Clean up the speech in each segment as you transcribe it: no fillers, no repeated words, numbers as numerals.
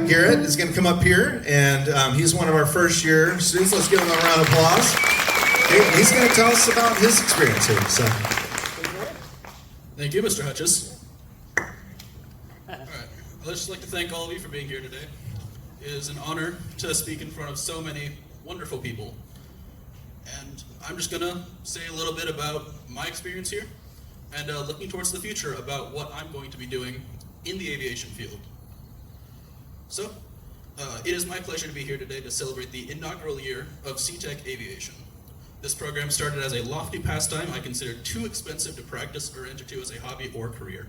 Garrett is going to come up here, and he's one of our first year students. Let's give him a round of applause. He's going to tell us about his experience here. So, thank you, Mr. Hutchins. All right, I'd just like to thank all of you for being here today. It is an honor to speak in front of so many wonderful people. And I'm just going to say a little bit about my experience here and looking towards the future about what I'm going to be doing in the aviation field. So, it is my pleasure to be here today to celebrate the inaugural year of CTEC Aviation. This program started as a lofty pastime I considered too expensive to practice or enter to as a hobby or career.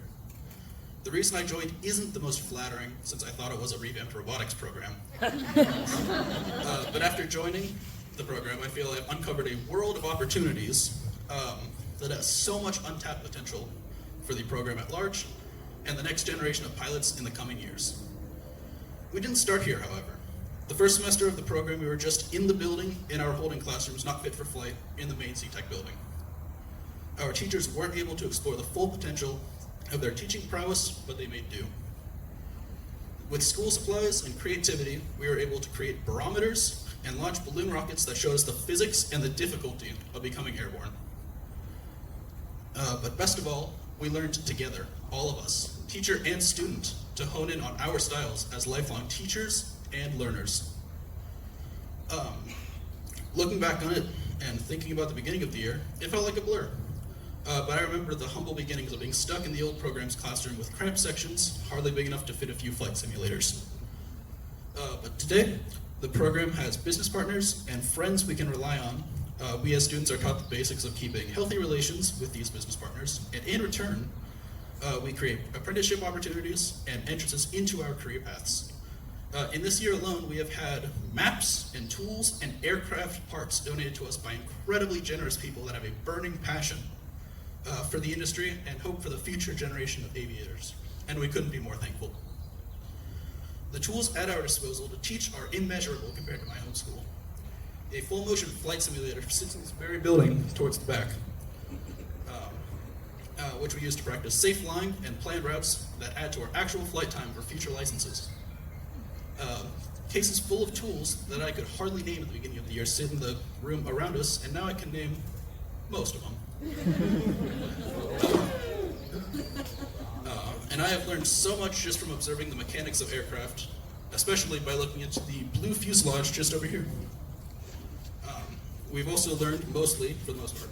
The reason I joined isn't the most flattering, since I thought it was a revamped robotics program. But after joining the program, I feel I've uncovered a world of opportunities that has so much untapped potential for the program at large and the next generation of pilots in the coming years. We didn't start here, however. The first semester of the program, we were just in the building in our holding classrooms, not fit for flight, in the main CTEC building. Our teachers weren't able to explore the full potential of their teaching prowess, but they made do. With school supplies and creativity, we were able to create barometers and launch balloon rockets that showed us the physics and the difficulty of becoming airborne. But best of all, we learned together, all of us, teacher and student, to hone in on our styles as lifelong teachers and learners. Looking back on it and thinking about the beginning of the year, it felt like a blur. But I remember the humble beginnings of being stuck in the old program's classroom with cramped sections, hardly big enough to fit a few flight simulators. But today, the program has business partners and friends we can rely on. We as students are taught the basics of keeping healthy relations with these business partners, and in return, we create apprenticeship opportunities and entrances into our career paths. In this year alone, we have had maps and tools and aircraft parts donated to us by incredibly generous people that have a burning passion for the industry and hope for the future generation of aviators, and we couldn't be more thankful. The tools at our disposal to teach are immeasurable compared to my own school. A full motion flight simulator sits in this very building towards the back, which we use to practice safe flying and plan routes that add to our actual flight time for future licenses. Cases full of tools that I could hardly name at the beginning of the year sit in the room around us, and now I can name most of them. And I have learned so much just from observing the mechanics of aircraft, especially by looking into the blue fuselage just over here. We've also learned mostly, for the most part,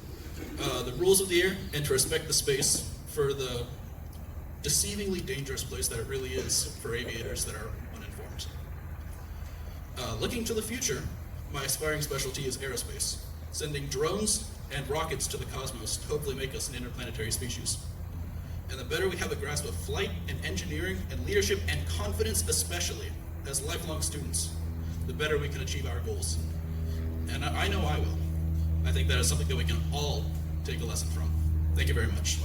the rules of the air and to respect the space for the deceivingly dangerous place that it really is for aviators that are uninformed. Looking to the future, my aspiring specialty is aerospace, sending drones and rockets to the cosmos to hopefully make us an interplanetary species. And the better we have a grasp of flight and engineering and leadership and confidence especially as lifelong students, the better we can achieve our goals. And I know I will. I think that is something that we can all take a lesson from. Thank you very much.